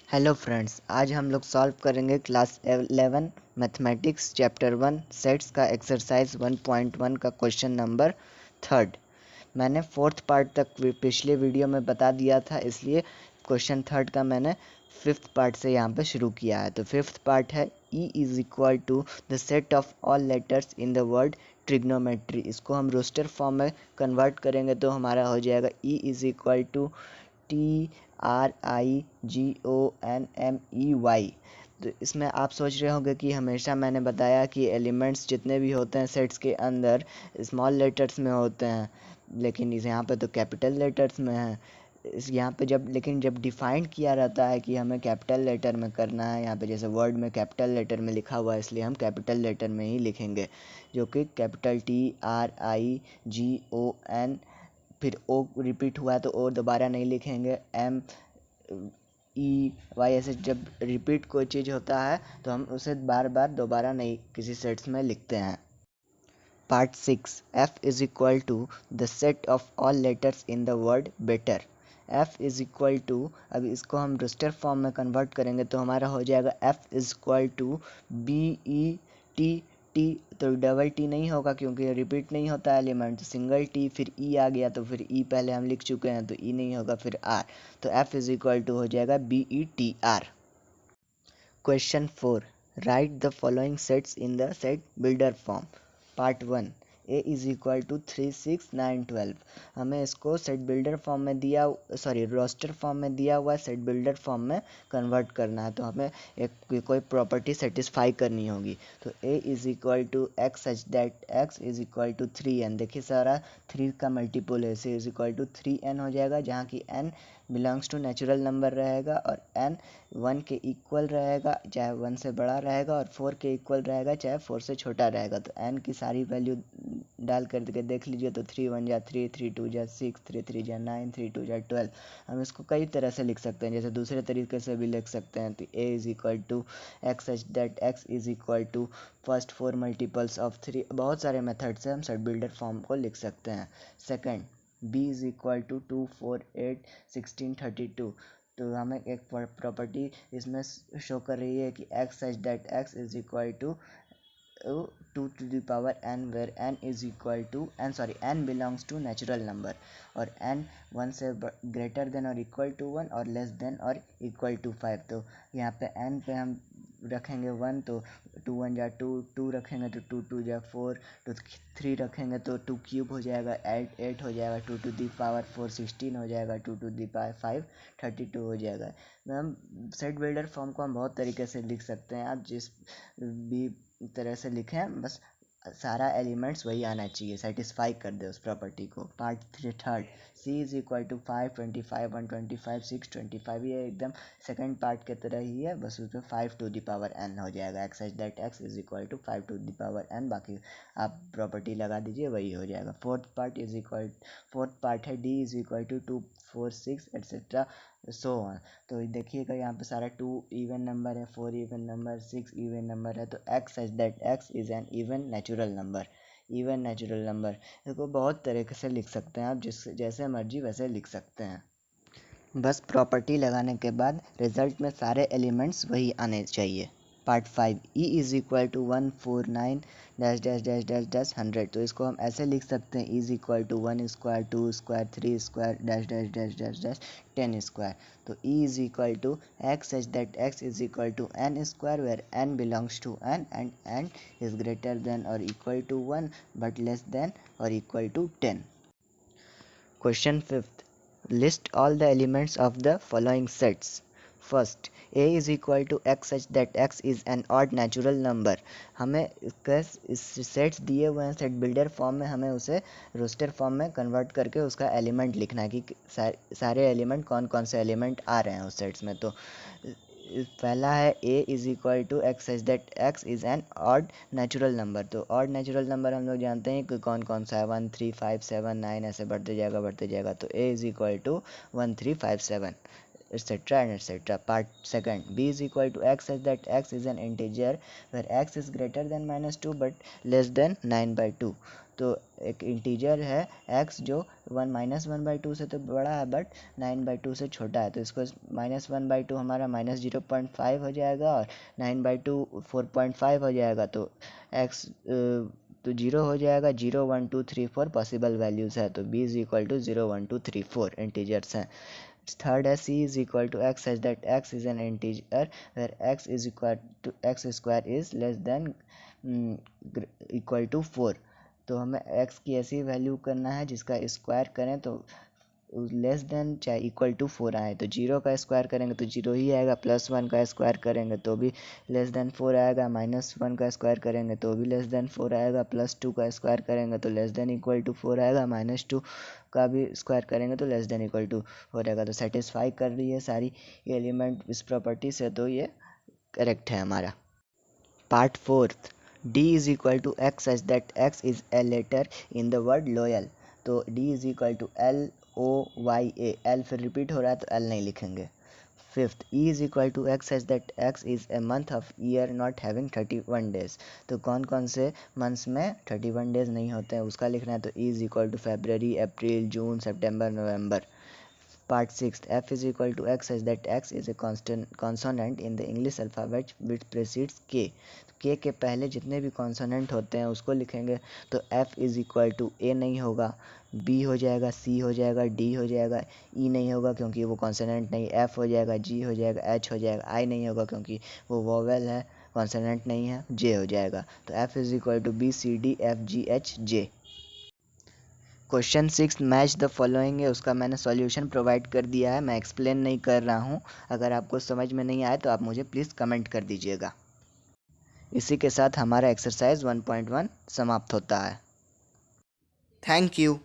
Hello friends, आज हम लोग सॉल्व करेंगे क्लास 11 मैथमेटिक्स चैप्टर 1 सेट्स का एक्सरसाइज 1.1 का क्वेश्चन नंबर 3। मैंने फोर्थ पार्ट तक पिछले वीडियो में बता दिया था, इसलिए क्वेश्चन 3 का मैंने फिफ्थ पार्ट से यहाँ पे शुरू किया है। तो फिफ्थ पार्ट है E is equal to the set of all letters in the word trigonometry. इसको हम रोस्टर फॉर्म में कन्वर्ट करेंगे तो हमारा हो जाएगा E is equal to TRIGONMEY। तो इसमें आप सोच रहे होंगे कि हमेशा मैंने बताया कि एलिमेंट्स जितने भी होते हैं सेट्स के अंदर स्मॉल लेटर्स में होते हैं, लेकिन इस यहाँ पे तो कैपिटल लेटर्स में है। इस यहाँ पे जब डिफाइन किया रहता है कि हमें कैपिटल लेटर में करना है, यहाँ पे जैसे वर्ड में कैपिटल लेटर में लिखा हुआ है, इसलिए हम कैपिटल लेटर में ही लिखेंगे, जो कि कैपिटल TRIGON। फिर ओ रिपीट हुआ है तो ओ दोबारा नहीं लिखेंगे। MEY ऐसे जब रिपीट कोई चीज़ होता है तो हम उसे बार बार दोबारा नहीं किसी सेट्स में लिखते हैं। Part 6 F is equal to the set of all letters in the word better. F is equal to, अब इसको हम रजिस्टर फॉर्म में कन्वर्ट करेंगे तो हमारा हो जाएगा F is equal to BET। T तो डबल टी नहीं होगा क्योंकि रिपीट नहीं होता है एलिमेंट, सिंगल टी, फिर ई आ गया तो फिर ई पहले हम लिख चुके हैं तो ई नहीं होगा, फिर आर, तो एफ इज इक्वल टू हो जाएगा BETR। Question 4, write the following sets in the set builder form. Part 1 A is equal to 3 6 9 12। हमें इसको सेट बिल्डर फॉर्म में रोस्टर फॉर्म में दिया हुआ सेट बिल्डर फॉर्म में कन्वर्ट करना है, तो हमें एक कोई प्रॉपर्टी सेटिस्फाई करनी होगी। तो A is equal to x such that x is equal to 3n। देखिए सारा 3 का मल्टीपल है, C is equal to 3n हो जाएगा, जहाँ की n belongs to natural number रहेगा और n 1 के इक्वल रहेगा चाहे 1 से बड़ा रहेगा, और 4 के इक्वल रहेगा चाहे 4 से छोटा रहेगा। तो n की सारी वैल्यू डाल करके देख लीजिए तो 3 1 जा 3, 3 2 जा 6, 3 3 जा 9, 3 2 जा 12। हम इसको कई तरह से लिख सकते हैं, जैसे दूसरे तरीके से भी लिख सकते हैं। तो a is equal to x such that x is equal to first 4 multiples of 3। बहुत सारे मेथड से हम सेट बिल्डर फॉर्म को लिख सकते हैं। Second, b is equal to 2 4 8 16 32। तो हमें एक प्रॉपर्टी इसमें शो कर रही है कि x such that x is equal to 2 to the power n, where n is equal to n belongs to natural number, और n 1 से greater than or equal to 1 और less than or equal to 5। तो यहाँ पे n पे हम रखेंगे 1 तो 2 1 जा 2, 2 रखेंगे तो 2 2 जा 4, तो 3 रखेंगे तो 2 क्यूब हो जाएगा 8 8 हो जाएगा, 2 to the power 4 16 हो जाएगा, 2 to the power 5 32 हो जाएगा। मैम सेट बिल्डर फॉर्म को हम बहुत तरीके से लिख सकते हैं, आप जिस भी तरह से लिखें, बस सारा एलिमेंट्स वही आना चाहिए, सेटिस्फाई कर दे उस प्रॉपर्टी को। पार्ट 3 सी इज इक्वल टू 5 25 125 6 25। ये एकदम सेकंड पार्ट के तरह ही है, बस उसमें 5 टू द पावर n हो जाएगा, X such that x is equal to 5 to the power n, बाकी आप प्रॉपर्टी लगा दीजिए वही हो जाएगा। फोर्थ पार्ट है d is equal to 2 4 6 etcetera so on. तो देखिएगा यहाँ पे सारा 2 इवन नंबर है, 4 इवन नंबर, 6 इवन नंबर है, तो x such that x is N even natural number. इसको बहुत तरीके से लिख सकते हैं आप, जैसे मर्जी वैसे लिख सकते हैं। बस प्रॉपर्टी लगाने के बाद रिजल्ट में सारे एलिमेंट्स वही आने चाहिए। Part 5 E is equal to 149 dash dash dash dash dash 100। तो इसको हम ऐसे लिख सकते हैं, E is equal to 1 square 2 square 3 square dash dash dash dash dash 10 square. तो E is equal to x such that x is equal to n square, where n belongs to n and n is greater than और equal to 1 but less then और equal to 10। Question 5th. List all the elements of the following sets. First, A is equal to x such that x is an odd natural number. हमें इस sets दिए हुए हैं set builder form में, हमें उसे roster form में convert करके उसका एलिमेंट लिखना है कि सारे एलिमेंट कौन कौन से एलिमेंट आ रहे हैं उस सेट्स में। तो पहला है a is equal to x such that x is an odd natural number. तो ऑड नेचुरल नंबर हम लोग जानते हैं कि कौन कौन सा है, 1 3 5 7 9 ऐसे बढ़ते जाएगा। तो a is equal to 1 3 5 7 etcetera and etcetera. Part second, b is equal to x such that x is an integer where x is greater than -2 but less than 9/2। तो एक इंटीजर है x जो 1 - 1/2 से तो बड़ा है बट 9/2 से छोटा है, तो इसको -1/2 हमारा -0.5 हो जाएगा और 9/2 4.5 हो जाएगा। तो x तो 0 हो जाएगा। 0 1 2 3 4 पॉसिबल वैल्यूज़ है, तो b is equal to 0 1 2 3 4 integers हैं। थर्ड है c is equal to x such that x is an integer where x is equal to x square is less than equal to 4। तो हमें x की ऐसी value करना है जिसका square करें तो लेस देन चाहे इक्वल टू 4 आए। तो 0 का स्क्वायर करेंगे तो 0 ही आएगा, +1 का स्क्वायर करेंगे तो भी लेस देन 4 आएगा, -1 का स्क्वायर करेंगे तो भी लेस देन 4 आएगा, +2 का स्क्वायर करेंगे तो लेस देन इक्वल टू 4 आएगा, -2 का भी स्क्वायर करेंगे तो लेस देन इक्वल टू हो जाएगा। तो सेटिस्फाई कर रही है सारी एलिमेंट इस प्रॉपर्टी से, तो ये करेक्ट है हमारा। Part fourth, d is equal to x such that x is a letter in the word loyal. तो d is equal to LOYA, L फिर रिपीट हो रहा है तो L नहीं लिखेंगे। Fifth, e is equal to x such that x is a month of year not having 31 days. तो कौन कौन से मंथ्स में 31 डेज नहीं होते हैं उसका लिखना है, तो e is equal to February, April, June, September, November. Part 6, f is equal to x such that x is a consonant in the English alphabet which precedes k। k के पहले जितने भी कॉन्सोनेंट होते हैं उसको लिखेंगे, तो f is equal to a नहीं होगा, b हो जाएगा, c हो जाएगा, d हो जाएगा, e नहीं होगा क्योंकि वो कॉन्सोनेंट नहीं, f हो जाएगा, g हो जाएगा, h हो जाएगा, i नहीं होगा क्योंकि वो वोवेल है, कॉन्सोनेंट नहीं है, j हो जाएगा। तो f is equal to b c d f g h j। Question 6 match the following है, उसका मैंने सॉल्यूशन प्रोवाइड कर दिया है, मैं एक्सप्लेन नहीं कर रहा हूँ। अगर आपको समझ में नहीं आए तो आप मुझे प्लीज़ कमेंट कर दीजिएगा। इसी के साथ हमारा एक्सरसाइज 1.1 समाप्त होता है। Thank you.